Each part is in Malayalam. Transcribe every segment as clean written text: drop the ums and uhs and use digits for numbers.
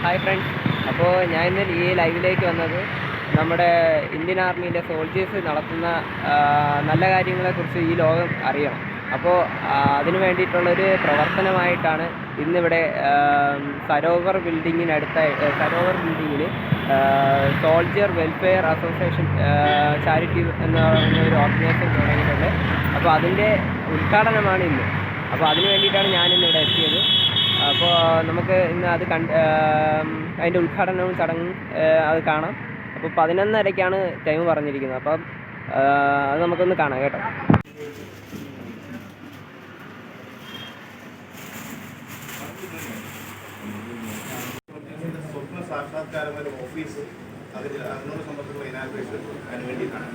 Hi friends. അപ്പോൾ ഞാൻ ഇന്ന് ഈ ലൈവിലേക്ക് വന്നത് നമ്മുടെ ഇന്ത്യൻ ആർമിയിലെ സോൾജേഴ്സ് നടത്തുന്ന നല്ല കാര്യങ്ങളെക്കുറിച്ച് ഈ ലോകം അറിയണം. അപ്പോൾ അതിനു വേണ്ടിയിട്ടുള്ളൊരു പ്രവർത്തനമായിട്ടാണ് ഇന്നിവിടെ സരോവർ ബിൽഡിങ്ങിൽ സോൾജിയർ വെൽഫെയർ അസോസിയേഷൻ ചാരിറ്റി എന്ന ഒരു ഓർഗനൈസേഷൻ തുടങ്ങിയിട്ടുണ്ട്. അപ്പോൾ അതിൻ്റെ ഉദ്ഘാടനമാണ് ഇന്ന്. അപ്പോൾ അതിന് വേണ്ടിയിട്ടാണ് ഞാനിന്നിവിടെ എത്തിയത്. അപ്പോൾ നമുക്ക് ഇന്ന് അത് അതിൻ്റെ ഉദ്ഘാടനവും ചടങ്ങും അത് കാണാം. അപ്പോൾ 11:30-ക്കാണ് ടൈം പറഞ്ഞിരിക്കുന്നത്. അപ്പം അത് നമുക്കൊന്ന് കാണാം കേട്ടോ. സ്വപ്ന സാക്ഷാത്കാരം ഒരു ഓഫീസ് അതിനോട് സംബന്ധിച്ചുള്ള ഇനാഗ്രേഷൻ അതിന് വേണ്ടിയിട്ടാണ്.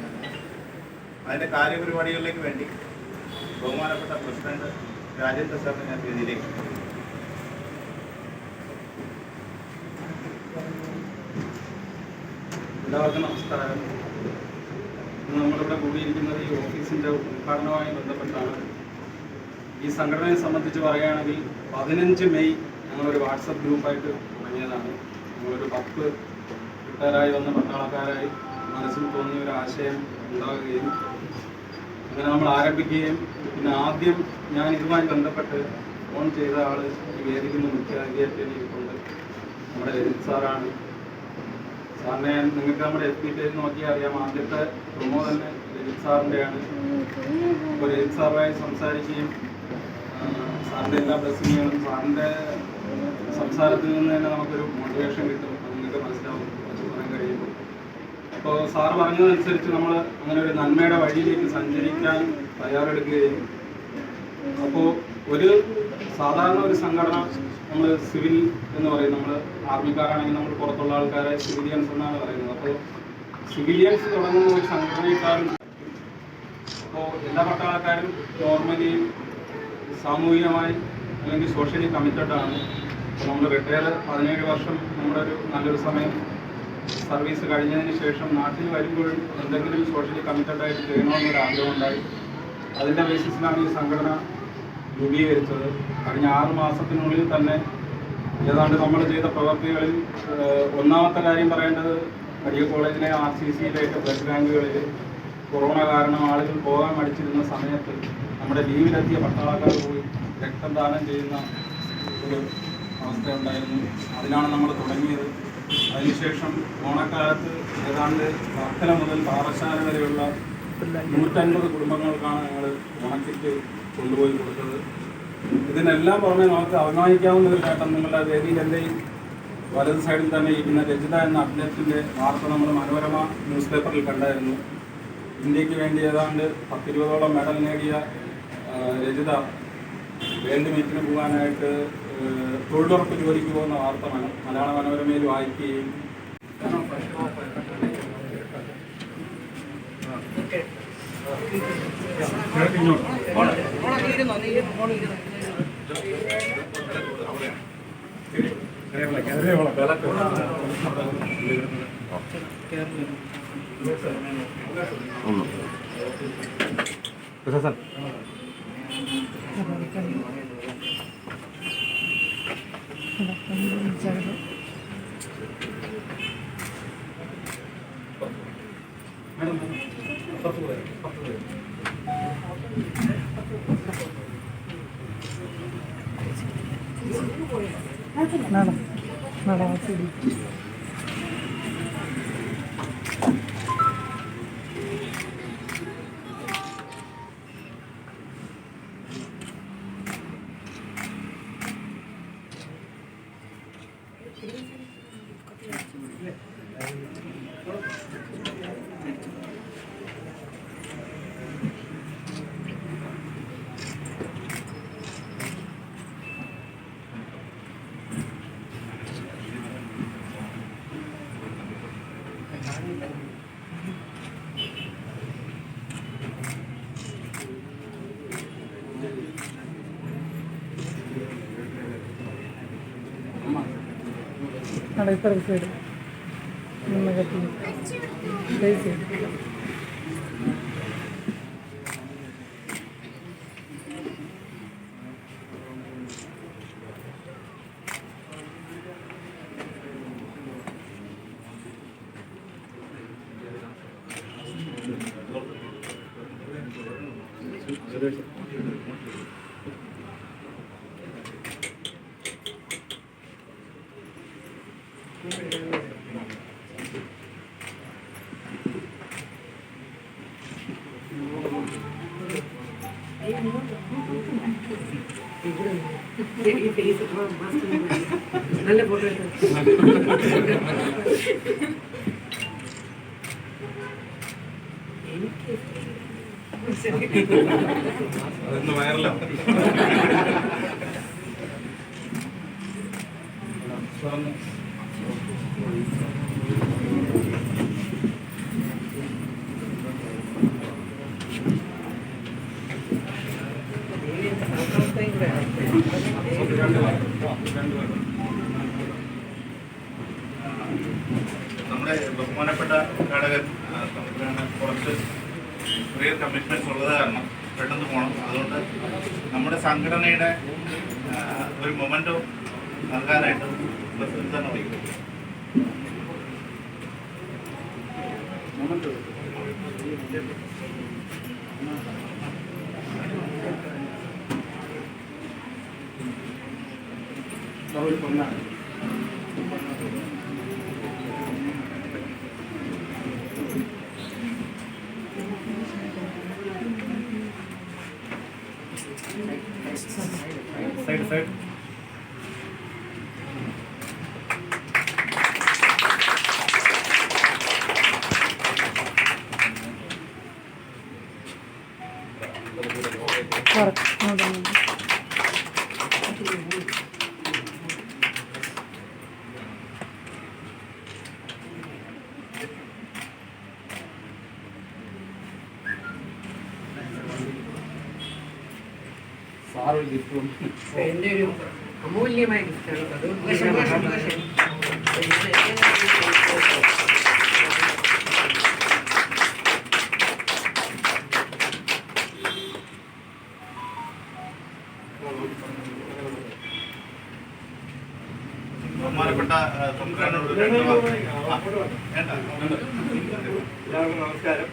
അതിൻ്റെ കാര്യപരിപാടികളിലേക്ക് വേണ്ടി ബഹുമാനപ്പെട്ട പ്രസിഡന്റ് രാജേന്ദ്ര സാറിനെ ഞാൻ വേദിയിലേക്ക്. എല്ലാവർക്കും നമസ്കാരം. ഇന്ന് നമ്മളിവിടെ കൂടിയിരിക്കുന്നത് ഈ ഓഫീസിൻ്റെ ഉദ്ഘാടനവുമായി ബന്ധപ്പെട്ടാണ്. ഈ സംഘടനയെ സംബന്ധിച്ച് പറയുകയാണെങ്കിൽ 15 മെയ് ഞങ്ങളൊരു വാട്സപ്പ് ഗ്രൂപ്പായിട്ട് തുടങ്ങിയതാണ്. ഞങ്ങളൊരു 10 റിട്ടയറായി വന്ന പട്ടാളക്കാരായി മനസ്സിൽ തോന്നിയ ഒരു ആശയം ഉണ്ടാവുകയും അങ്ങനെ നമ്മൾ ആരംഭിക്കുകയും പിന്നെ ആദ്യം ഞാൻ ഇതുമായി ബന്ധപ്പെട്ട് ഫോൺ ചെയ്ത ആൾ ഈ വേദിക്കുന്ന മുഖ്യ അതിഥിയായിട്ടുണ്ട് നമ്മുടെ രജിത് സാറാണ്. സാറിനെ നിങ്ങൾക്ക് നമ്മുടെ FB പേജ് നോക്കിയാൽ അറിയാം. ആദ്യത്തെ പ്രൊമോ തന്നെ രജിത് സാറിൻ്റെയാണ്. അപ്പോൾ രജിത് സാറുമായി സംസാരിക്കുകയും സാറിൻ്റെ എല്ലാ ബ്ലെസ്സിങ്ങുകളും സാറിൻ്റെ സംസാരത്തിൽ നിന്ന് തന്നെ നമുക്കൊരു മോട്ടിവേഷൻ കിട്ടും. അത് നിങ്ങൾക്ക് മനസ്സിലാവും കുറച്ച് പറയാൻ കഴിയുമ്പോൾ. അപ്പോൾ സാറ് പറഞ്ഞതനുസരിച്ച് നമ്മൾ അങ്ങനെ ഒരു നന്മയുടെ വഴിയിലേക്ക് സഞ്ചരിക്കാൻ തയ്യാറെടുക്കുകയും അപ്പോൾ ഒരു സാധാരണ ഒരു സംഘടന നമ്മൾ സിവിൽ എന്ന് പറയും. നമ്മൾ ആർമിക്കാരാണെങ്കിൽ നമ്മൾ പുറത്തുള്ള ആൾക്കാരെ സിവിലിയൻസ് എന്നാണ് പറയുന്നത്. അപ്പോൾ സിവിലിയൻസ് തുടങ്ങുന്ന ഒരു സംഘടനയെക്കാളും അപ്പോൾ എല്ലാ പട്ടാളക്കാരും നോർമലി സാമൂഹികമായി അല്ലെങ്കിൽ സോഷ്യലി കമ്മിറ്റഡാണ്. അപ്പോൾ നമ്മൾ റിട്ടയർ 17 വർഷം നമ്മുടെ ഒരു നല്ലൊരു സമയം സർവീസ് കഴിഞ്ഞതിന് ശേഷം നാട്ടിൽ വരുമ്പോഴും എന്തെങ്കിലും സോഷ്യലി കമ്മിറ്റഡായിട്ട് ചെയ്യണമെന്നൊരു ആഗ്രഹം ഉണ്ടായി. അതിൻ്റെ ബേസിസിലാണ് ഈ സംഘടന രൂപീകരിച്ചത്. കഴിഞ്ഞ 6 മാസത്തിനുള്ളിൽ തന്നെ ഏതാണ്ട് നമ്മൾ ചെയ്ത പ്രവർത്തികളിൽ ഒന്നാമത്തെ കാര്യം പറയേണ്ടത് മെഡിക്കൽ കോളേജിലെ RCCയിലേക്ക് ബ്ലഡ് ബാങ്കുകളിൽ കൊറോണ കാരണം ആളുകൾ പോകാൻ മടിച്ചിരുന്ന സമയത്ത് നമ്മുടെ ലീവിലെത്തിയ പട്ടാളക്കാർ പോയി രക്തം ദാനം ചെയ്യുന്ന ഒരു അവസ്ഥയുണ്ടായിരുന്നു. അതിനാണ് നമ്മൾ തുടങ്ങിയത്. അതിനുശേഷം ഓണക്കാലത്ത് ഏതാണ്ട് വർക്കല മുതൽ പാറശാല വരെയുള്ള 150 കുടുംബങ്ങൾക്കാണ് ഞങ്ങൾ ഓണക്കിറ്റ് കൊണ്ടുപോയി കൊടുത്തത്. ഇതിനെല്ലാം പുറമെ നമുക്ക് അഭിമാനിക്കാവുന്ന ഒരു നേട്ടം നിങ്ങളുടെ വേദിയിൽ എൻ്റെ വലത് സൈഡിൽ തന്നെ ഇരിക്കുന്ന രജിത എന്ന അത്ലറ്റിൻ്റെ വാർത്ത നമ്മൾ മനോരമ ന്യൂസ് പേപ്പറിൽ കണ്ടായിരുന്നു. ഇന്ത്യക്ക് വേണ്ടി ഏതാണ്ട് 10-20ഓളം മെഡൽ നേടിയ രജിത വേൾഡ് മീറ്റിന് പോകാനായിട്ട് തൊഴിലുറപ്പ് ജോലിക്ക് പോകുന്ന വാർത്ത മലയാള മനോരമയിൽ വായിക്കുകയും സൈഡ് നല്ല ഫോട്ടോ അതൊന്ന് വൈറലാവും. നമ്മുടെ ബഹുമാനപ്പെട്ട ഘടകൻ കുറച്ച് ചെറിയ കമ്മിറ്റ്മെൻറ്റ്സ് ഉള്ളത് കാരണം പെട്ടെന്ന് പോകണം. അതുകൊണ്ട് നമ്മുടെ സംഘടനയുടെ ഒരു മൊമെൻറ്റോ നൽകാനായിട്ട് പ്രസിഡന്റ് തന്നെ വിളിക്കും. സൈഡ് എൻ്റെ ഒരു അമൂല്യമായ ഗിഫ്റ്റാണ് അത്. ബഹുമാനപ്പെട്ട സംഘടനയോട് രണ്ട് വാക്ക്. എല്ലാവർക്കും നമസ്കാരം.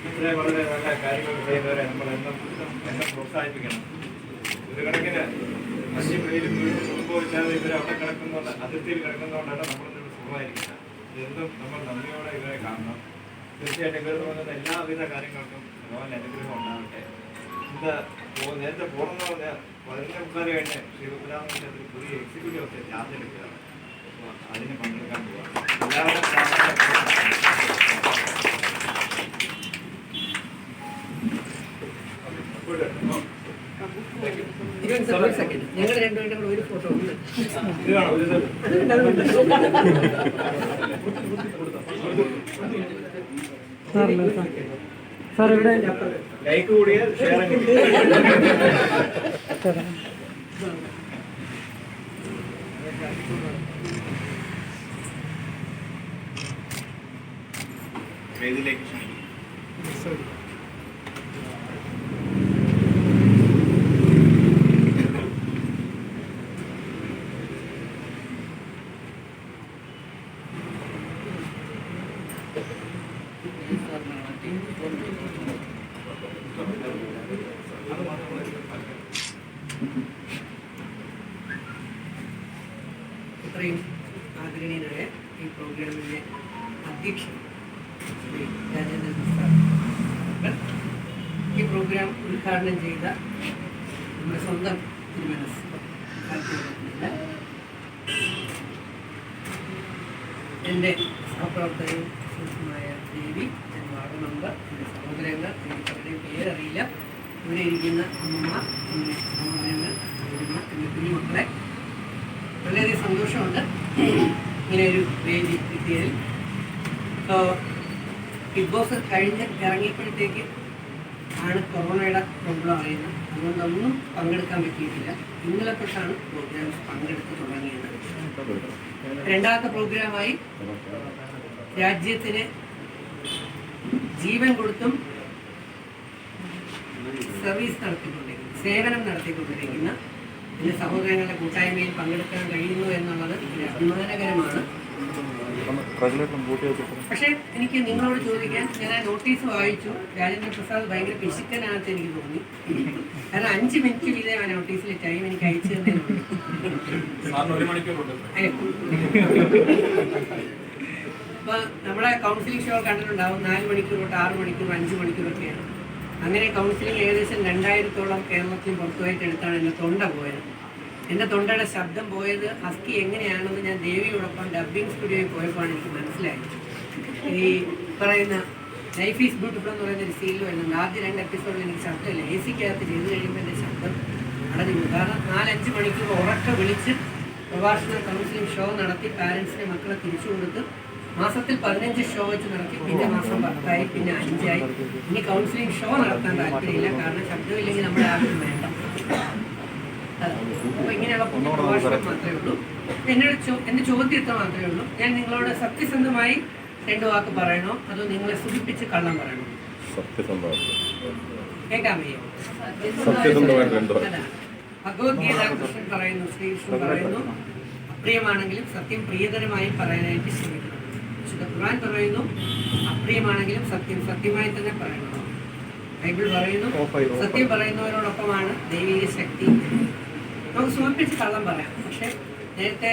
ഇത്രയും വളരെ നല്ല കാര്യങ്ങൾ ചെയ്യുന്നവരെ നമ്മൾ എന്നും പ്രോത്സാഹിപ്പിക്കണം. ഒരു കണക്കിന് 5 പേരും സംഭവിച്ചാൽ ഇവർ അവിടെ കിടക്കുന്നുണ്ട്, അതിർത്തിയിൽ കിടക്കുന്നതുകൊണ്ടാണ് നമ്മളിവിടെ സുഖമായിരിക്കുന്നത്. ഇതെന്നും നമ്മൾ നന്ദിയോടെ ഇവരെ കാണണം. തീർച്ചയായിട്ടും ഇവർ തോന്നുന്ന എല്ലാവിധ കാര്യങ്ങൾക്കും ഭഗവാൻ അനുഗ്രഹം ഉണ്ടാകട്ടെ. ഇത് നേരത്തെ പോകണമെന്ന് പറഞ്ഞാൽ 11:30 കഴിഞ്ഞ് ശ്രീ പത്മനാഭക്ഷേത്രത്തിൽ പുതിയ എക്സിക്യൂട്ടീവ് ഓഫീസർ ചാർജ് എടുക്കുകയാണ്. അപ്പോൾ അതിന് പങ്കെടുക്കാൻ പോവാണ്. എല്ലാവരും ഞങ്ങൾ രണ്ടുപേരും കൂടെ ഒരു ഫോട്ടോ ഉണ്ട്. സാർ ഇവിടെ ലൈക്ക് കൂടിയാൽ ഷെയർ വേദിയിലേക്ക് ക്ഷണിക്കും. ഇത്രയും ആദരണീയനായ ഈ പ്രോഗ്രാമിൻ്റെ അധ്യക്ഷൻ ശ്രീ രാജേന്ദ്രൻ സാർ, ഈ പ്രോഗ്രാം ഉദ്ഘാടനം ചെയ്ത നമ്മുടെ സ്വന്തം തിരുമനസ് എൻ്റെ സഹപ്രവർത്തകരും സുഹൃത്തുമായ ദേവി, എൻ്റെ വാർഡ് മെമ്പർ, എൻ്റെ സഹോദരങ്ങൾ, എനിക്ക് അവരുടെയും പേരറിയില്ല, ഇവിടെ ഇരിക്കുന്ന അമ്മ, എൻ്റെ സഹോദരങ്ങൾ, എൻ്റെ കുഞ്ഞുമക്കളെ, വളരെയധികം സന്തോഷമുണ്ട് ഇങ്ങനെ ഒരു വേദി കിട്ടിയതിൽ. ബിഗ് ബോസ് കഴിഞ്ഞ് ഇറങ്ങിയപ്പോഴത്തേക്ക് ആണ് കൊറോണയുടെ പ്രോബ്ലം അറിയുന്നത്. അതുകൊണ്ടൊന്നും പങ്കെടുക്കാൻ പറ്റിയിട്ടില്ല. ഇന്നലെ തൊട്ടാണ് പ്രോഗ്രാംസ് പങ്കെടുത്ത് തുടങ്ങിയത്. രണ്ടാമത്തെ പ്രോഗ്രാമായി രാജ്യത്തിന് ജീവൻ കൊടുത്തും സർവീസ് നടത്തിക്കൊണ്ടിരിക്കുന്ന, സേവനം നടത്തിക്കൊണ്ടിരിക്കുന്ന എൻ്റെ സഹോദരങ്ങളുടെ കൂട്ടായ്മയിൽ പങ്കെടുക്കാൻ കഴിയുന്നു എന്നുള്ളത് ഒരു അഭിമാനകരമാണ്. പക്ഷേ എനിക്ക് നിങ്ങളോട് ചോദിക്കാൻ, ഞാൻ ആ നോട്ടീസ് വായിച്ചു. രാജേന്ദ്ര പ്രസാദ് ഭയങ്കര പിശുക്കനാണെന്ന് എനിക്ക് തോന്നി. കാരണം 5 മിനിറ്റ് വീതം ആ നോട്ടീസിലെ ടൈം എനിക്ക് അയച്ചു തന്നേയുള്ളൂ. അപ്പോൾ നമ്മുടെ കൗൺസിലിംഗ് ഷോ കണ്ടിട്ടുണ്ടാവും. 4 മണിക്കൂർ തൊട്ട് 6 മണിക്കൂർ 5 മണിക്കൂറൊക്കെയാണ്. അങ്ങനെ കൗൺസിലിംഗ് ഏകദേശം 2000-ഓളം കേരളത്തിൽ പുറത്തുമായിട്ട് എടുത്താണ് എൻ്റെ തൊണ്ട പോയത്. എൻ്റെ തൊണ്ടയുടെ ശബ്ദം പോയത് ഹസ്കി എങ്ങനെയാണെന്ന് ഞാൻ ദേവിയോടൊപ്പം ഡബ്ബിംഗ് സ്റ്റുഡിയോയിൽ പോയപ്പോഴാണ് എനിക്ക് മനസ്സിലായത്. ഈ പറയുന്ന ലൈഫ് ഈസ് ബ്യൂട്ടിഫുൾ എന്ന് പറയുന്ന ഒരു സീരിയൽ വരുന്നുണ്ട്. ആദ്യ 2 എപ്പിസോഡിൽ എനിക്ക് ശബ്ദമില്ല. എ സിക്കകത്ത് ചെയ്ത് കഴിയുമ്പോൾ എൻ്റെ ശബ്ദം അടഞ്ഞു പോകും. കാരണം 4-5 മണിക്കൂർ ഉറക്കെ വിളിച്ച് പ്രഭാഷണ കൗൺസിലിംഗ് ഷോ നടത്തി പാരൻസിനെ മക്കളെ തിരിച്ചു കൊടുത്ത് മാസത്തിൽ 15 ഷോ വെച്ച് നടത്തി. പിന്നെ മാസം 10 പിന്നെ 5 ഇനി കൗൺസിലിംഗ് ഷോ നടത്താൻ താല്പര്യമില്ല. കാരണം ശബ്ദമില്ലെങ്കിൽ നമ്മുടെ ആരും വേണ്ട. അപ്പോൾ ഇങ്ങനെയുള്ള പ്രഭാഷണം മാത്രമേ ഉള്ളൂ. എൻ്റെ ചോദ്യം ഇത്ര മാത്രമേ ഉള്ളൂ. ഞാൻ നിങ്ങളോട് സത്യസന്ധമായി 2 വാക്ക് പറയണോ അതോ നിങ്ങളെ സുഖിപ്പിച്ച് കള്ളം പറയണോ? കേൾക്കാൻ വയ്യോ? ഭഗവത്ഗീത കൃഷ്ണൻ പറയുന്നു, ശ്രീകൃഷ്ണൻ പറയുന്നു, അപ്രിയമാണെങ്കിലും സത്യം പ്രിയതരമായി പറയാനായിട്ട് ശ്രമിക്കണം. വിശുദ്ധ ഖുർആൻ പറയുന്നു, അപ്രിയമാണെങ്കിലും സത്യം സത്യമായി തന്നെ പറയണം. ബൈബിൾ പറയുന്നു, സത്യം പറയുന്നവരോടൊപ്പമാണ് ദൈവിക ശക്തി. നമുക്ക് സൂചിപ്പിച്ച് കള്ളം പറയാം. പക്ഷെ നേരത്തെ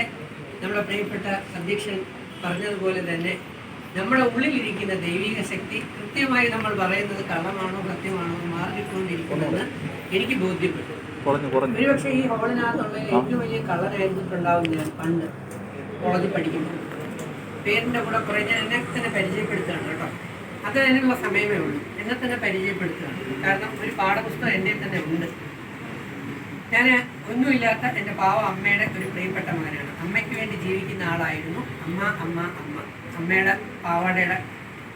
നമ്മുടെ പ്രിയപ്പെട്ട അധ്യക്ഷൻ പറഞ്ഞതുപോലെ തന്നെ നമ്മുടെ ഉള്ളിലിരിക്കുന്ന ദൈവിക ശക്തി കൃത്യമായി നമ്മൾ പറയുന്നത് കള്ളമാണോ സത്യമാണോ മാറിക്കൊണ്ടിരിക്കുമെന്ന് എനിക്ക് ബോധ്യപ്പെട്ടു. ഒരുപക്ഷെ ഈ ഹോളിനകത്തുള്ള ഏറ്റവും വലിയ കള്ളനായിരുന്നിട്ടുണ്ടാവും ഞാൻ പണ്ട് കോളേജിൽ പഠിക്കുമ്പോൾ. പേരിൻ്റെ കൂടെ കുറേ ഞാൻ എന്നെ തന്നെ പരിചയപ്പെടുത്തുകയാണ് കേട്ടോ. അത് അതിനുള്ള സമയമേ ഉള്ളൂ. എന്നെ തന്നെ പരിചയപ്പെടുത്തുകയാണ്. കാരണം ഒരു പാഠപുസ്തകം എൻ്റെ തന്നെ ഉണ്ട്. ഞാൻ ഒന്നുമില്ലാത്ത എൻ്റെ പാവ അമ്മയുടെ ഒരു പ്രിയപ്പെട്ട മകനാണ്. അമ്മയ്ക്ക് വേണ്ടി ജീവിക്കുന്ന ആളായിരുന്നു. അമ്മ അമ്മ അമ്മ അമ്മയുടെ പാവാടയുടെ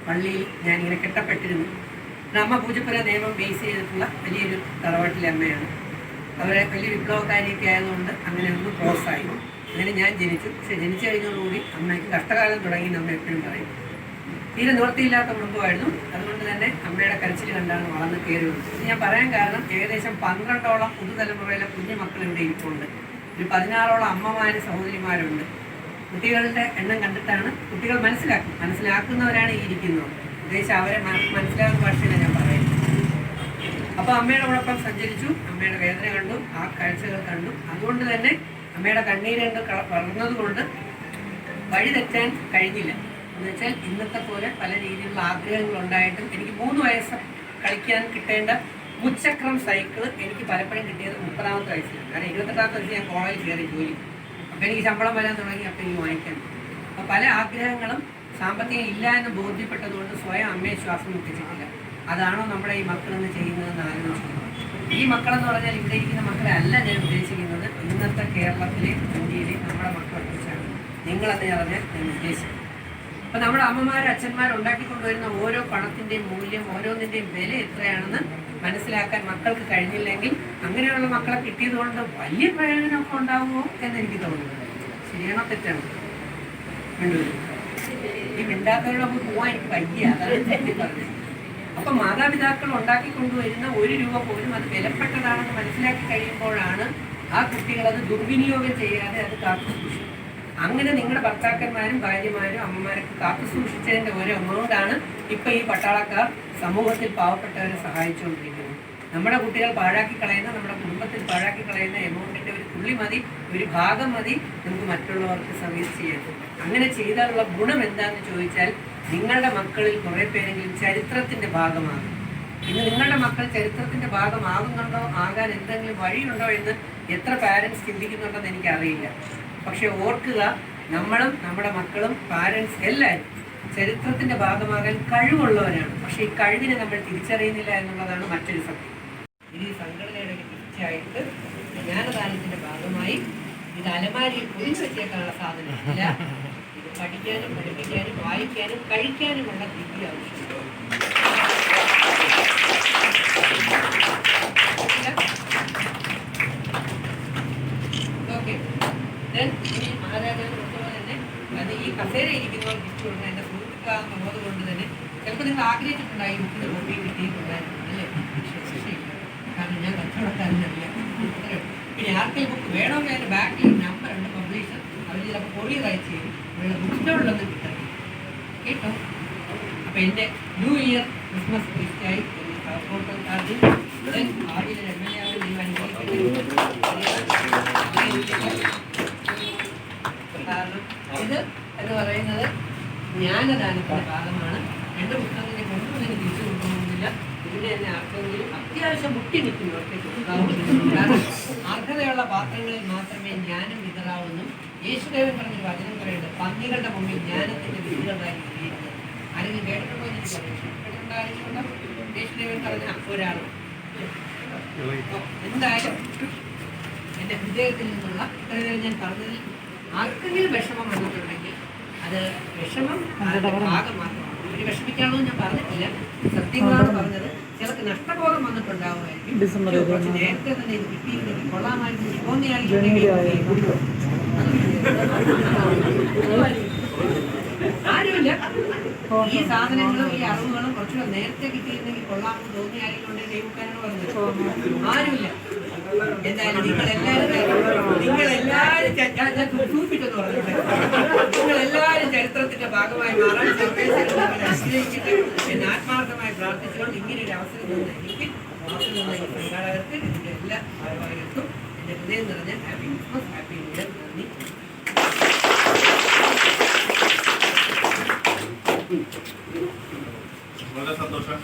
പള്ളിയിൽ ഞാനിങ്ങനെ കെട്ടപ്പെട്ടിരുന്നു. അമ്മ പൂജപ്പുര നിയമം ബേസ് ചെയ്തിട്ടുള്ള വലിയൊരു തറവാട്ടിലെ അമ്മയാണ്. അവരെ വലിയ വിപ്ലവകാരിയൊക്കെ ആയതുകൊണ്ട് അങ്ങനെ ഒന്ന് ക്ലോസായി. അങ്ങനെ ഞാൻ ജനിച്ചു. പക്ഷെ ജനിച്ചു കഴിഞ്ഞതോടുകൂടി അമ്മയ്ക്ക് കഷ്ടകാലം തുടങ്ങി നമ്മൾ എപ്പോഴും പറയും. തീരെ നിവൃത്തിയില്ലാത്ത കുടുംബമായിരുന്നു. അതുകൊണ്ട് തന്നെ അമ്മയുടെ കരച്ചിൽ കണ്ടാണ് വളർന്ന് കയറി വന്നത്. ഇത് ഞാൻ പറയാൻ കാരണം ഏകദേശം 12ഓളം പുതുതലമുറയിലെ കുഞ്ഞു മക്കൾ ഇവിടെ ഇരിപ്പുണ്ട്. ഒരു 16ഓളം അമ്മമാര് സഹോദരിമാരുണ്ട്. കുട്ടികളുടെ എണ്ണം കണ്ടിട്ടാണ് കുട്ടികൾ മനസ്സിലാക്കുന്നവരാണ് ഈ ഇരിക്കുന്നത്. ഉദ്ദേശം അവരെ മനസ്സിലാകുന്ന ഭാഷയിലാണ് ഞാൻ പറയുന്നത്. അപ്പോൾ അമ്മയുടെ കൂടൊപ്പം സഞ്ചരിച്ചു. അമ്മയുടെ വേദന കണ്ടു, ആ കാഴ്ചകൾ കണ്ടു. അതുകൊണ്ട് തന്നെ അമ്മയുടെ കണ്ണീരണ്ട് വളർന്നതുകൊണ്ട് വഴി തെറ്റാൻ കഴിഞ്ഞില്ല. എന്നുവെച്ചാൽ ഇന്നത്തെ പോലെ പല രീതിയിലുള്ള ആഗ്രഹങ്ങളുണ്ടായിട്ടും എനിക്ക് 3 വയസ്സ് കളിക്കാൻ കിട്ടേണ്ട മുച്ചക്രം സൈക്കിള് എനിക്ക് പലപ്പോഴും കിട്ടിയത് 30ാമത്തെ വയസ്സിലാണ്. കാരണം 28ാമത്തെ വയസ്സിൽ ഞാൻ കോളേജിൽ കയറി ജോലി. അപ്പോൾ എനിക്ക് ശമ്പളം വരാൻ തുടങ്ങി. അപ്പോൾ എനിക്ക് വാങ്ങിക്കാൻ. അപ്പോൾ പല ആഗ്രഹങ്ങളും സാമ്പത്തികം ഇല്ല എന്ന് ബോധ്യപ്പെട്ടതുകൊണ്ട് സ്വയം അമ്മയെ ശ്വാസം മുട്ടിച്ചിട്ടില്ല. അതാണോ നമ്മുടെ ഈ മക്കളെന്ന് ചെയ്യുന്നതെന്ന് ആലോചിക്കുന്നത്. ഈ മക്കളെന്ന് പറഞ്ഞാൽ ഇവിടെ ഇരിക്കുന്ന മക്കളെ അല്ല ഞാൻ ഉദ്ദേശിക്കുന്നത്. ഇന്നത്തെ കേരളത്തിലെ ഇന്ത്യയിലെ നമ്മുടെ മക്കളെ കുറിച്ചാണ് നിങ്ങളെന്ന് പറഞ്ഞാൽ ഞാൻ ഉദ്ദേശിക്കുന്നത്. അപ്പോൾ നമ്മുടെ അമ്മമാരും അച്ഛന്മാരും ഉണ്ടാക്കിക്കൊണ്ടുവരുന്ന ഓരോ പണത്തിൻ്റെയും മൂല്യം, ഓരോന്നിൻ്റെയും വില എത്രയാണെന്ന് മനസ്സിലാക്കാൻ മക്കൾക്ക് കഴിഞ്ഞില്ലെങ്കിൽ അങ്ങനെയുള്ള മക്കളെ കിട്ടിയതുകൊണ്ട് വലിയ പ്രയോജനമൊക്കെ ഉണ്ടാവുമോ എന്നെനിക്ക് തോന്നുന്നത്. ശരിയാണോ തെറ്റാണോ? മിണ്ടൂര് ഈ മിണ്ടാത്തവരോടൊപ്പം പോവാൻ എനിക്ക് വയ്യ. അതാണ് തെറ്റി പറഞ്ഞത്. അപ്പം മാതാപിതാക്കൾ ഉണ്ടാക്കിക്കൊണ്ടുവരുന്ന 1 രൂപ പോലും അത് വിലപ്പെട്ടതാണെന്ന് മനസ്സിലാക്കി കഴിയുമ്പോഴാണ് ആ കുട്ടികളത് ദുർവിനിയോഗം ചെയ്യാതെ അത് കാത്തു സൂക്ഷിക്കും. അങ്ങനെ നിങ്ങളുടെ ഭർത്താക്കന്മാരും ഭാര്യമാരും അമ്മമാരൊക്കെ കാത്തു സൂക്ഷിച്ചതിൻ്റെ ഒരു എമൗണ്ടാണ് ഇപ്പം ഈ പട്ടാളക്കാർ സമൂഹത്തിൽ പാവപ്പെട്ടവരെ സഹായിച്ചുകൊണ്ടിരിക്കുന്നത്. നമ്മുടെ കുട്ടികൾ പാഴാക്കി കളയുന്ന, നമ്മുടെ കുടുംബത്തിൽ പാഴാക്കി കളയുന്ന എമൗണ്ടിൻ്റെ ഒരു തുള്ളി മതി, ഒരു ഭാഗം മതി നമുക്ക് മറ്റുള്ളവർക്ക് സർവീസ് ചെയ്യാൻ. അങ്ങനെ ചെയ്താലുള്ള ഗുണം എന്താണെന്ന് ചോദിച്ചാൽ നിങ്ങളുടെ മക്കളിൽ കുറേ പേരെങ്കിലും ചരിത്രത്തിൻ്റെ ഭാഗമാകും. ഇന്ന് നിങ്ങളുടെ മക്കൾ ചരിത്രത്തിൻ്റെ ഭാഗമാകുന്നുണ്ടോ, ആകാൻ എന്തെങ്കിലും വഴിയുണ്ടോ എന്ന് എത്ര പാരൻസ് ചിന്തിക്കുന്നുണ്ടെന്ന് എനിക്കറിയില്ല. പക്ഷെ ഓർക്കുക, നമ്മളും നമ്മുടെ മക്കളും പാരൻസ് എല്ലാവരും ചരിത്രത്തിൻ്റെ ഭാഗമാകാൻ കഴിവുള്ളവരാണ്. പക്ഷേ ഈ കഴിവിനെ നമ്മൾ തിരിച്ചറിയുന്നില്ല എന്നുള്ളതാണ് മറ്റൊരു സത്യം. ഇത് ഈ സംഘടനയുടെ ഒരു ഗിഫ്റ്റായിട്ട് ജ്ഞാനദാനത്തിൻ്റെ ഭാഗമായി ഇത് അലമാരിയിൽ കുഴിച്ചു വെച്ചേക്കാനുള്ള സാധനമല്ല. ഇത് പഠിക്കാനും പഠിപ്പിക്കാനും വായിക്കാനും കഴിക്കാനുമുള്ള ദിവ്യ ആവശ്യമാണ്. ഓക്കെ, ഈ മഹാരാജാവ് കൊടുത്തപോലെ തന്നെ അത് ഈ കസേര ഇരിക്കുന്നവർ ഗിഫ്റ്റ് കൊടുക്കുന്ന എൻ്റെ സുഹൃത്തുക്കളാകുന്നത് കൊണ്ട് തന്നെ ചിലപ്പോൾ നിങ്ങൾ ആഗ്രഹിച്ചിട്ടുണ്ടായി ബുക്കിന് കോപ്പി കിട്ടിയിട്ടുണ്ടായിരുന്നു അല്ലേ? ശരിയില്ല, കാരണം ഞാൻ കച്ചവടക്കാരനല്ല. പിന്നെ ആർക്കെങ്കിലും ബുക്ക് വേണമെങ്കിൽ അതിൻ്റെ ബാക്കിൽ നമ്പർ ഉണ്ട്, പബ്ലിഷർ അവർ ചിലപ്പോൾ കൊറിയർ അയച്ചു തരും. അവരുടെ ബുക്ക് സ്റ്റോളിലൊന്നും കിട്ടും കേട്ടോ. അപ്പോൾ എൻ്റെ ന്യൂ ഇയർ ക്രിസ്മസ് ഗിഫ്റ്റായി സപ്പോർട്ടും കാർഡിൽ ഭാവിയിൽ MLA ആവാൻ നിങ്ങൾ അനുഭവിക്കുന്നത്. കാരണം ഇത് എന്ന് പറയുന്നത് ജ്ഞാനദാനത്തിൻ്റെ ഭാഗമാണ്. രണ്ട് പുസ്തകത്തിനെ കൊണ്ടുവന്നതിന് തിരിച്ചു കൊണ്ടുപോകുന്നില്ല. ഇതിനെ തന്നെ ആർക്കെങ്കിലും അത്യാവശ്യം മുട്ടി നിൽക്കുന്നവർക്ക് കൊടുക്കാവൂ. കാരണം അർഹതയുള്ള പാത്രങ്ങളിൽ മാത്രമേ ജ്ഞാനം വിതറാവെന്നും യേശുദേവൻ പറഞ്ഞൊരു വചനം പറയുന്നത്, പന്നികളുടെ മുമ്പിൽ ജ്ഞാനത്തിൻ്റെ വിധികളായി വിധിയിരുന്നത്. ആരെങ്കിലും കേട്ടിട്ടുണ്ടോ എന്ന് എനിക്ക് പറയും. കേട്ടിട്ടുണ്ടായിരുന്നുണ്ടോ? യേശുദേവൻ പറഞ്ഞ ഒരാൾ. എന്തായാലും എൻ്റെ ഹൃദയത്തിൽ നിന്നുള്ള ഇത്രയും ഞാൻ പറഞ്ഞതിൽ ആർക്കെങ്കിലും വിഷമം വന്നിട്ടുണ്ടെങ്കിൽ അത് വിഷമം അതിൻ്റെ ഭാഗം മാത്രമാണ്. ഒരു വിഷമിക്കാണെന്ന് ഞാൻ പറഞ്ഞിട്ടില്ല, സത്യങ്ങളാണ് പറഞ്ഞത്. ചിലർക്ക് നഷ്ടബോധം വന്നിട്ടുണ്ടാവുമായിരിക്കും. കുറച്ച് നേരത്തെ തന്നെ ഇത് കിട്ടിയിരുന്നെങ്കിൽ കൊള്ളാമായിരുന്നു, ആരുമില്ല. ഈ സാധനങ്ങളും ഈ അറിവുകളും കുറച്ചുകൂടെ നേരത്തെ കിട്ടിയിരുന്നെങ്കിൽ കൊള്ളാമെന്ന് തോന്നിയ ആരെങ്കിലും ഉണ്ടെങ്കിൽ ദൈവക്കാരനോട് പറഞ്ഞത് ആരുമില്ല. എന്തായാലും നിങ്ങളെല്ലാവരും സൂപ്പിച്ചെന്ന് പറഞ്ഞിട്ടുണ്ട്. നിങ്ങളെല്ലാവരും ചരിത്രത്തിന്റെ ഭാഗമായി മാറാൻ ആശ്രയിച്ചിട്ട് എന്ന് ആത്മാർത്ഥമായി പ്രാർത്ഥിച്ചുകൊണ്ട് ഇങ്ങനെ ഒരു അവസരം തന്ന എനിക്ക്, സംഘാടകർക്ക്, ഇതിന്റെ എല്ലാ ഭാരവാഹികൾക്കും എന്റെ ഹൃദയം നിറഞ്ഞ happy Christmas, happy new year. നന്ദി. വളരെ സന്തോഷം.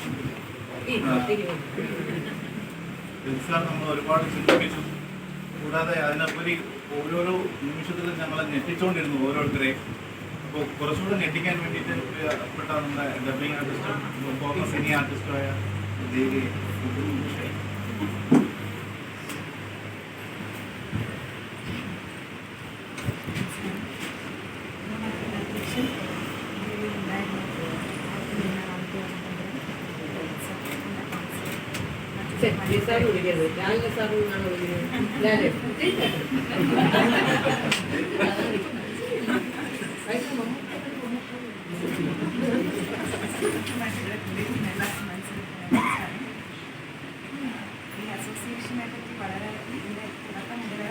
സാർ നമ്മൾ ഒരുപാട് ചിന്തിപ്പിച്ചു. കൂടാതെ അതിനുപരി ഓരോരോ നിമിഷത്തിലും ഞങ്ങളെ ഞെട്ടിച്ചുകൊണ്ടിരുന്നു ഓരോരുത്തരെയും. അപ്പോൾ കുറച്ചുകൂടെ ഞെട്ടിക്കാൻ വേണ്ടിയിട്ട് പെട്ട നമ്മുടെ ഡബിങ് ആർട്ടിസ്റ്റും ഫോർമർ സിനി ആർട്ടിസ്റ്റുമായ ദേവി സാറ് വിളിക്കുന്നത് ലാലിനെ സാറ് എന്നാണ് വിളിക്കുന്നത്. ലാലേ ഈ അസോസിയേഷനെ പറ്റി വളരെ ഇതിൻ്റെ തുടക്കം മുതലേ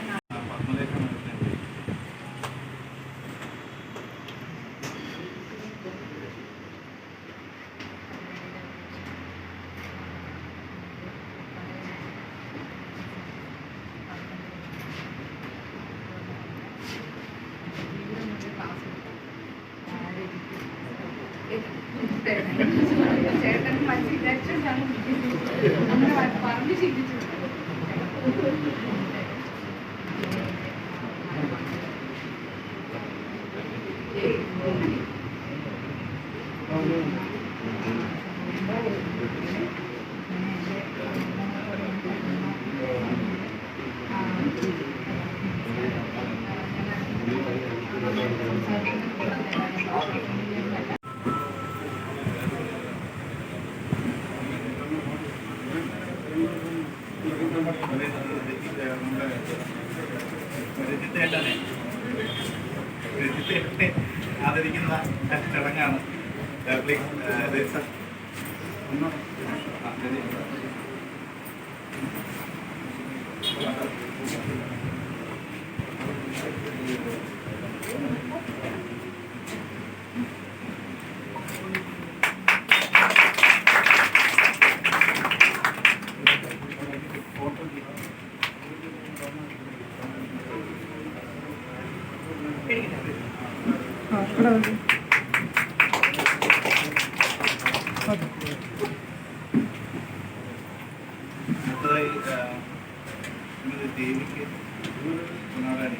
പത്മലേഖനം ചേട്ടൻ മനസ്സിലാച്ചാണ് അങ്ങനെ പറഞ്ഞ് ചിന്തിച്ചു. രജിത്തേട്ടനെ ആദരിക്കുന്ന ചടങ്ങാണ്. അടുത്തതായി ദേവിക്ക് പുനരാണി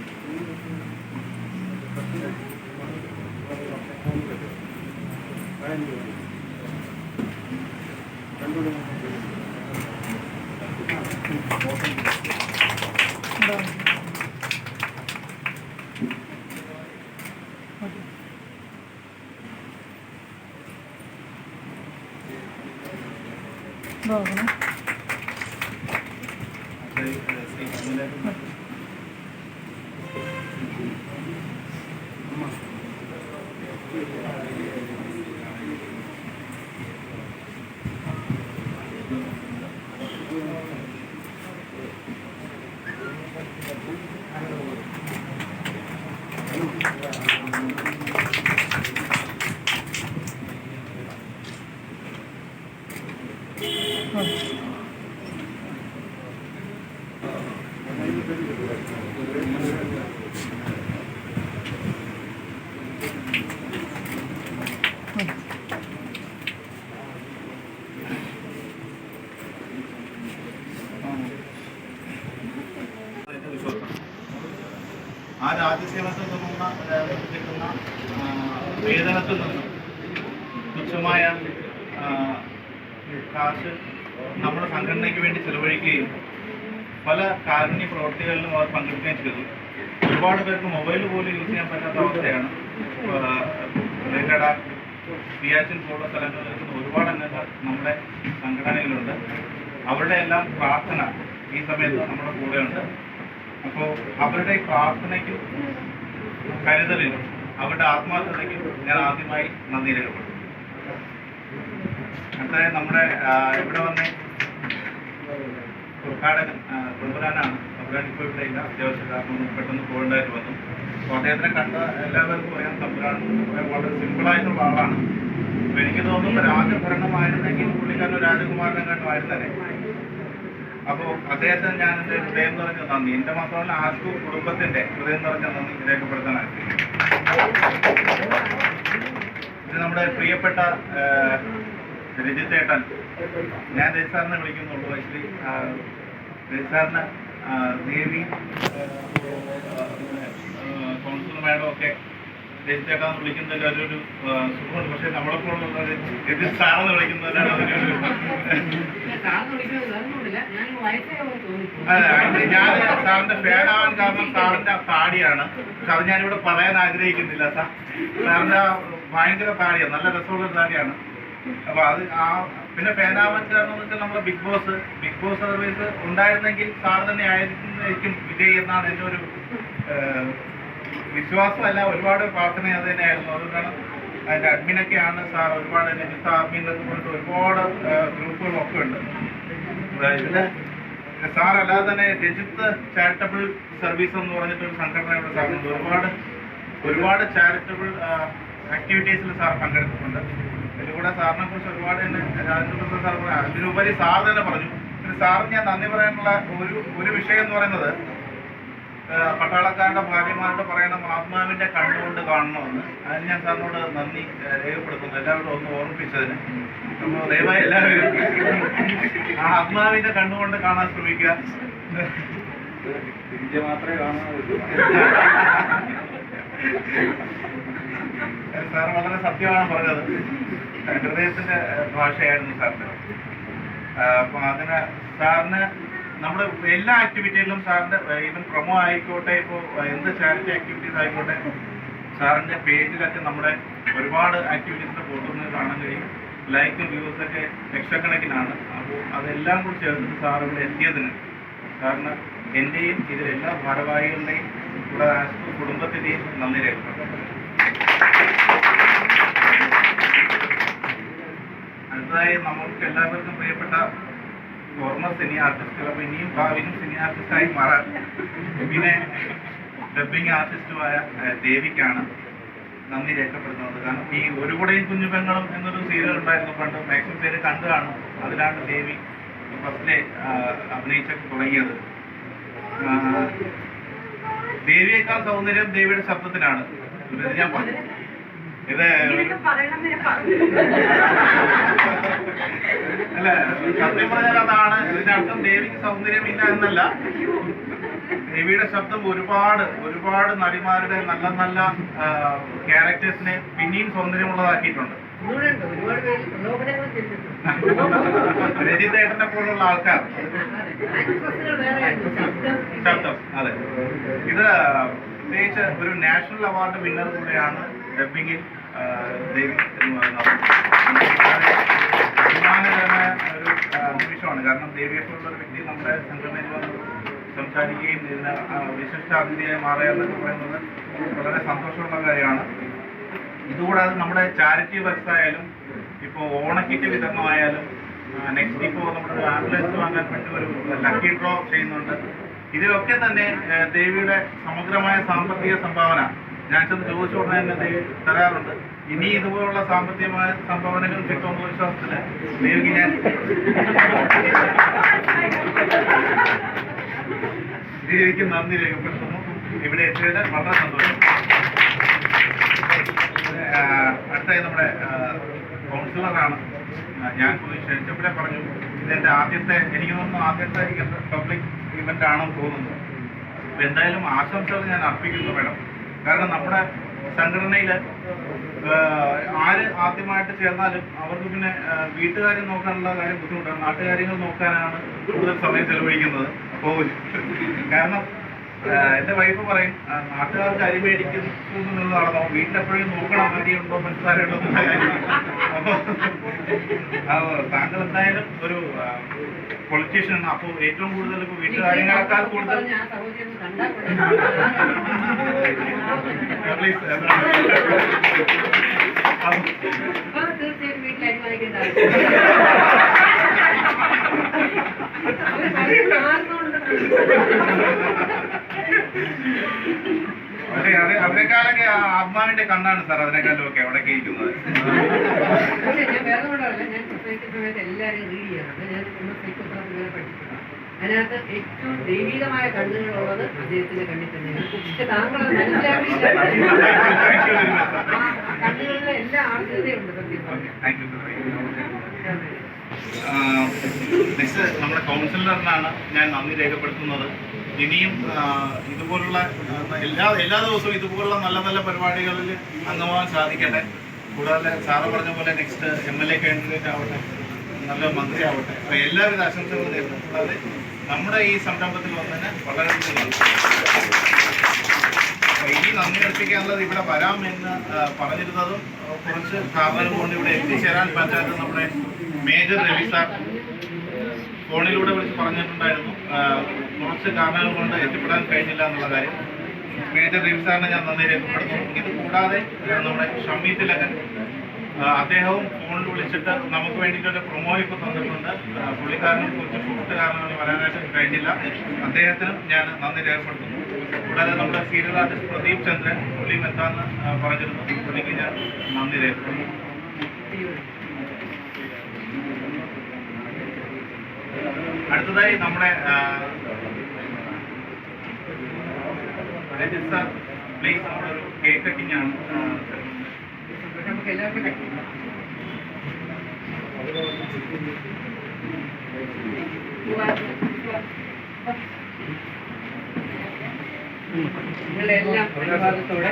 കൃത്യവശത്തു നിന്ന് കിട്ടുന്ന വേതനത്തിൽ നിന്നും തുച്ഛമായ കാശ് നമ്മുടെ സംഘടനയ്ക്ക് വേണ്ടി ചെലവഴിക്കുകയും പല കാരുണ്യ പ്രവർത്തികളിലും അവർ പങ്കെടുക്കുകയും ചെയ്തു. ഒരുപാട് പേർക്ക് മൊബൈൽ പോലും യൂസ് ചെയ്യാൻ പറ്റാത്ത അവസ്ഥയാണ്. ലഡാക്ക്, സിയാച്ചിൻ പോലുള്ള സ്ഥലങ്ങളിൽ നിൽക്കുന്ന ഒരുപാട് അംഗങ്ങൾ നമ്മുടെ സംഘടനയിലുണ്ട്. അവരുടെ എല്ലാം പ്രാർത്ഥന ഈ സമയത്ത് നമ്മുടെ കൂടെയുണ്ട്. അപ്പോൾ അവരുടെ പ്രാർത്ഥനയ്ക്കും കരുതലിനും അവരുടെ ആത്മാർത്ഥതയ്ക്കും ഞാൻ ആദ്യമായി നന്ദി രേഖപ്പെടുത്തും. അടുത്ത നമ്മുടെ ഇവിടെ വന്ന് ഉദ്ഘാടകൻ തമ്പുരാനാണ്. തമ്പുരാൻ ഇപ്പോൾ ഇവിടെ ഇല്ല, അത്യാവശ്യ കാരണം പെട്ടെന്ന് പോകേണ്ടതായിട്ട് വന്നു. അപ്പോൾ അദ്ദേഹത്തിനെ കണ്ട എല്ലാവർക്കും അറിയാം, തമ്പുരാൻ വളരെ സിമ്പിളായിട്ടുള്ള ആളാണ്. അപ്പോൾ എനിക്ക് തോന്നുന്നു രാജഭരണമായിരുന്നെങ്കിൽ പുള്ളിക്കാരൻ രാജകുമാരനെ കണ്ടുമായിരുന്നല്ലേ. അപ്പോൾ അദ്ദേഹത്തിന് ഞാൻ എൻ്റെ ഹൃദയം നിറഞ്ഞ നന്ദി, എൻ്റെ മാത്രമല്ല ആസ്കു കുടുംബത്തിൻ്റെ ഹൃദയം നിറഞ്ഞ നന്ദി രേഖപ്പെടുത്താൻ ആഗ്രഹിക്കുന്നു. ഇത് നമ്മുടെ പ്രിയപ്പെട്ട രജിത്തേട്ടൻ, ഞാൻ രജിസാറിനെ വിളിക്കുന്നുള്ളൂ. ആക്ച്വലി രജിസാറിന് ദേവി കൗൺസിലർ മാഡം ഒക്കെ രജിത്തേട്ടാന്ന് വിളിക്കുന്നതിൽ അതൊരു സുഖമുണ്ട്. പക്ഷേ നമ്മളെപ്പോഴുള്ള രജിസാറെന്ന് വിളിക്കുന്നതിലാണ് അതിനൊരു ഞാൻ സാറിന്റെ ഫാനാവാൻ കാരണം സാറിന്റെ താടിയാണ്. പക്ഷെ അത് ഞാനിവിടെ പറയാൻ ആഗ്രഹിക്കുന്നില്ല. സാറിന്റെ ഭയങ്കര താടിയാണ്, നല്ല രസമുള്ള താടിയാണ്. അപ്പൊ അത് പിന്നെ ഫാനാവാൻ കാരണം എന്ന് വെച്ചാൽ നമ്മുടെ ബിഗ് ബോസ് സർവീസ് ഉണ്ടായിരുന്നെങ്കിൽ സാർ തന്നെ ആയിരിക്കും വിജയ് എന്നാണ് എൻ്റെ ഒരു വിശ്വാസമല്ല, ഒരുപാട് പ്രാർത്ഥന അത് തന്നെയായിരുന്നു. അതുകൊണ്ടാണ് അതിൻ്റെ അഡ്മിനൊക്കെയാണ് സാർ. ഒരുപാട് രജിസ്റ്റർ ആർമി എന്നൊക്കെ പറഞ്ഞിട്ട് ഒരുപാട് ഗ്രൂപ്പുകളൊക്കെ ഉണ്ട്. ഇതിന് സാർ അല്ലാതെ തന്നെ രജിത്ത് ചാരിറ്റബിൾ സർവീസ് എന്ന് പറഞ്ഞിട്ടൊരു സംഘടനയുടെ സാറുണ്ട്. ഒരുപാട് ചാരിറ്റബിൾ ആക്ടിവിറ്റീസിൽ സാർ പങ്കെടുത്തിട്ടുണ്ട്. ഇതിലൂടെ സാറിനെ കുറിച്ച് ഒരുപാട് തന്നെ രാജേന്ദ്ര സാർ പറഞ്ഞു. അതിനുപരി സാർ തന്നെ പറഞ്ഞു. പിന്നെ സാറിന് ഞാൻ നന്ദി പറയാനുള്ള ഒരു വിഷയം എന്ന് പറയുന്നത്, പട്ടാളക്കാരുടെ ഭാര്യമാരോട് പറയണം ആത്മാവിന്റെ കണ്ണുകൊണ്ട് കാണണമെന്ന്. അതിന് ഞാൻ സാറിനോട് നന്ദി രേഖപ്പെടുത്തുന്നു, എല്ലാവരോടും ഒന്ന് ഓർമ്മിപ്പിച്ചതിന്. അപ്പോൾ ദയവായി എല്ലാവരും ആ ആത്മാവിന്റെ കണ്ണുകൊണ്ട് കാണാൻ ശ്രമിക്കുക. മാത്രമേ കാണാറുള്ളൂ. സാർ വളരെ സത്യമാണ് പറഞ്ഞത്. ഹൃദയത്തിന്റെ ഭാഷയായിരുന്നു സാറിന്. അപ്പൊ അതിന് സാറിന് നമ്മുടെ എല്ലാ ആക്ടിവിറ്റിയിലും സാറിന്റെ ഈവൻ പ്രൊമോ ആയിക്കോട്ടെ, ഇപ്പോൾ എന്ത് ചാരിറ്റി ആക്ടിവിറ്റീസ് ആയിക്കോട്ടെ, സാറിന്റെ പേജിലൊക്കെ നമ്മുടെ ഒരുപാട് ആക്ടിവിറ്റീസിന്റെ ഫോട്ടോസ് കാണാൻ കഴിയും. ലൈക്കും വ്യൂസൊക്കെ ലക്ഷക്കണക്കിനാണ്. അപ്പോൾ അതെല്ലാം കൂടി ചേർത്തിട്ട് സാർ ഇവിടെ എത്തിയതിന് സാറിന് എൻ്റെയും ഇതിലെല്ലാ ഭാരവാഹികളുടെയും ഇവിടെ കുടുംബത്തിൻ്റെയും നന്ദി രേഖപ്പെടുത്തുന്നു. അടുത്തതായി നമ്മൾക്ക് എല്ലാവർക്കും പ്രിയപ്പെട്ട ഫോർമർ സിനി ആർട്ടിസ്റ്റുകൾ, അപ്പോൾ ഇനിയും ഭാവിയിലും സിനി ആർട്ടിസ്റ്റായി മാറാൻ പിന്നെ ഡബ്ബിങ് ആർട്ടിസ്റ്റുമായ ദേവിക്കാണ് നന്ദി രേഖപ്പെടുത്തുന്നത്. കാരണം ഈ ഒരു കുടയും കുഞ്ഞു പെങ്ങളും എന്നൊരു സീരിയൽ ഉണ്ടായിരുന്നു പണ്ട്, മാക്സിമം പേര് കണ്ടു കാണും. അതിലാണ് ദേവി ഫസ്റ്റിലെ അഭിനയിച്ചൊക്കെ തുടങ്ങിയത്. ദേവിയേക്കാൾ സൗന്ദര്യം ദേവിയുടെ ശബ്ദത്തിനാണ്. ഇത് ഞാൻ പറഞ്ഞു. ഇത് അല്ല, സത്യം പറഞ്ഞാൽ അതാണ് ഇതിനർത്ഥം. ദേവിക്ക് സൗന്ദര്യമില്ല എന്നല്ല, ദേവിയുടെ ശബ്ദം ഒരുപാട് നടിമാരുടെ നല്ല നല്ല ക്യാരക്ടേഴ്സിനെ പിന്നെയും സൗന്ദര്യമുള്ളതാക്കിയിട്ടുണ്ട്. രജിതേട്ടനെ പോലുള്ള ആൾക്കാർ ശബ്ദം, അതെ. ഇത് പ്രത്യേകിച്ച് ഒരു നാഷണൽ അവാർഡ് വിന്നർ കൂടെയാണ് ഡബ്ബിങ്ങിൽ ദേവി എന്ന് പറയുന്നത്. അഭിമാനകരമായ ഒരു നിമിഷമാണ്. കാരണം ദേവിയെപ്പോലുള്ള ഒരു വ്യക്തി നമ്മുടെ സംഘടനയിൽ വന്ന് സംസാരിക്കുകയും ഇതിന് വിശിഷ്ടാതിഥിയായി മാറുക എന്നൊക്കെ പറയുന്നത് വളരെ സന്തോഷമുള്ള കാര്യമാണ്. ഇതുകൂടാതെ നമ്മുടെ ചാരിറ്റി വർക്ക്സ് ആയാലും, ഇപ്പോൾ ഓണക്കിറ്റ് വിതരണമായാലും, നെക്സ്റ്റ് ഇപ്പോൾ നമ്മുടെ ആംബുലൻസ് വാങ്ങാൻ വേണ്ടി ഒരു ലക്കി ഡ്രോ ചെയ്യുന്നുണ്ട്. ഇതിലൊക്കെ തന്നെ ദേവിയുടെ സമഗ്രമായ സാമ്പത്തിക സംഭാവന ഞാൻ ചെന്ന് ചോദിച്ചു ഉടനെ തന്നെ ദേവി തരാറുണ്ട്. ഇനി ഇതുപോലുള്ള സാമ്പത്തികമായ സംഭാവനകൾ കിട്ടുമെന്ന വിശ്വാസത്തിന് ദേവിക്ക് ഞാൻ ദേവിക്ക് നന്ദി രേഖപ്പെടുത്തുന്നു. ഇവിടെ എത്തിയത് വളരെ സന്തോഷം. അടുത്തായി നമ്മുടെ കൗൺസിലറാണ്. ഞാൻ ക്ഷണിച്ചപ്പോഴേ പറഞ്ഞു, ഇതെൻ്റെ എനിക്ക് തോന്നുന്നു ആദ്യത്തെ പബ്ലിക് ഇവന്റ് ആണെന്ന് തോന്നുന്നു. അപ്പോൾ എന്തായാലും ആശംസകൾ ഞാൻ അർപ്പിക്കുന്നു മാഡം. കാരണം നമ്മുടെ സംഘടനയിൽ ആര് ആദ്യമായിട്ട് ചേർന്നാലും അവർക്ക് പിന്നെ വീട്ടുകാരെ നോക്കാനുള്ള കാര്യം ബുദ്ധിമുട്ടാണ്, നാട്ടുകാര്യങ്ങൾ നോക്കാനാണ് കൂടുതൽ സമയം ചെലവഴിക്കുന്നത്. അപ്പോൾ കാരണം എൻ്റെ വൈഫ് പറയും, നാട്ടുകാർക്ക് അരി മേടിക്കുന്നത് നടന്നോ, വീട്ടിലെപ്പോഴും നോക്കണം അരിയുണ്ടോ മനസ്സിലായിട്ടുണ്ടോ. അപ്പോൾ താങ്കൾ എന്തായാലും ഒരു പൊളിറ്റീഷ്യനാണ്. അപ്പോൾ ഏറ്റവും കൂടുതൽ ഇപ്പോൾ വീട്ടുകാര്യങ്ങളെക്കാൾ കൂടുതൽ പ്ലീസ് തീർച്ചയായിട്ടും വീട്ടിലായി വായിക്കേണ്ട പക്ഷേ അതിനേക്കാളൊക്കെ ആത്മാവിന്റെ കണ്ണാണ് സാർ അതിനേക്കാളും ഒക്കെ അവിടെയൊക്കെ ഇരിക്കുന്നത്. പക്ഷേ ഞാൻ വേറെ കൊണ്ടല്ല, ഞാൻ സമയത്ത് എല്ലാവരും റീഡ് ചെയ്യാറുണ്ട്. ഞാൻ പഠിച്ചിട്ടുണ്ട്. അതിനകത്ത് ഏറ്റവും ദൈവികമായ കണ്ണുകളുള്ളത് അദ്ദേഹത്തിന്റെ കണ്ണിൽ തന്നെയാണ്. പക്ഷെ താങ്കൾ അത് മനസ്സിലാക്കിയില്ല. കണ്ണുകളിലെ എല്ലാ ആർദ്രതയുണ്ട് സത്യം. നെക്സ്റ്റ് നമ്മുടെ കൗൺസിലറിനാണ് ഞാൻ നന്ദി രേഖപ്പെടുത്തുന്നത്. ഇനിയും ഇതുപോലുള്ള എല്ലാ ദിവസവും ഇതുപോലുള്ള നല്ല നല്ല പരിപാടികളിൽ അംഗമാവാൻ സാധിക്കട്ടെ. കൂടാതെ സാറ് പറഞ്ഞ പോലെ നെക്സ്റ്റ് MLA കാൻഡിഡേറ്റ് ആവട്ടെ, നല്ല മന്ത്രി ആവട്ടെ. അപ്പോൾ എല്ലാവിധ ആശംസകളും നേരുന്നു. കൂടാതെ നമ്മുടെ ഈ സംരംഭത്തിൽ വന്നതിന് വളരെയധികം നന്ദി. ഇനി നന്ദി അർപ്പിക്കാനുള്ളത് ഇവിടെ വരാമെന്ന് പറഞ്ഞിരുന്നതും കുറച്ച് കാരണങ്ങൾ കൊണ്ട് ഇവിടെ എത്തിച്ചേരാൻ പറ്റാത്ത നമ്മുടെ മേജർ രവി സാർ ഫോണിലൂടെ വിളിച്ച് പറഞ്ഞിട്ടുണ്ടായിരുന്നു, കുറച്ച് കാരണങ്ങൾ കൊണ്ട് എത്തിപ്പെടാൻ കഴിഞ്ഞില്ല എന്നുള്ള കാര്യം. മേജർ രവി സാറിനെ ഞാൻ നന്ദി രേഖപ്പെടുത്തുന്നു. ഇത് കൂടാതെ നമ്മുടെ ഷമ്മി തിലകൻ, അദ്ദേഹവും ഫോണിൽ വിളിച്ചിട്ട് നമുക്ക് വേണ്ടിയിട്ടൊരു പ്രൊമോ ഇപ്പോൾ തന്നിട്ടുണ്ട്. പുള്ളിക്കാരനും കുറച്ച് ഷൂട്ട് കാരണങ്ങൾ വരാനായിട്ട് കഴിഞ്ഞില്ല. അദ്ദേഹത്തിനും ഞാൻ നന്ദി രേഖപ്പെടുത്തുന്നു. കൂടാതെ നമ്മുടെ സീരിയൽ ആർട്ടിസ്റ്റ് പ്രദീപ് ചന്ദ്രൻ, പുള്ളിയും എത്താമെന്ന് പറഞ്ഞിരുന്നു, പുള്ളിക്ക് ഞാൻ നന്ദി രേഖപ്പെടുത്തുന്നു. അടുത്തതായി നമ്മുടെ സാർ പ്ലീസ്, നമ്മളൊരു കേക്ക് കട്ടിംഗ് ആണ്. നമുക്ക് എല്ലാവർക്കും നിങ്ങളെല്ലാം അനുവാദത്തോടെ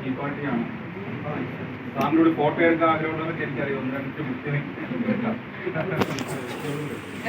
ഈ പാർട്ടിയാണ് സാറിനോട് ഫോട്ടോ എടുക്കാൻ ആഗ്രഹമുണ്ടെന്ന് എനിക്കറിയാം. 1-2 ബുക്കിന്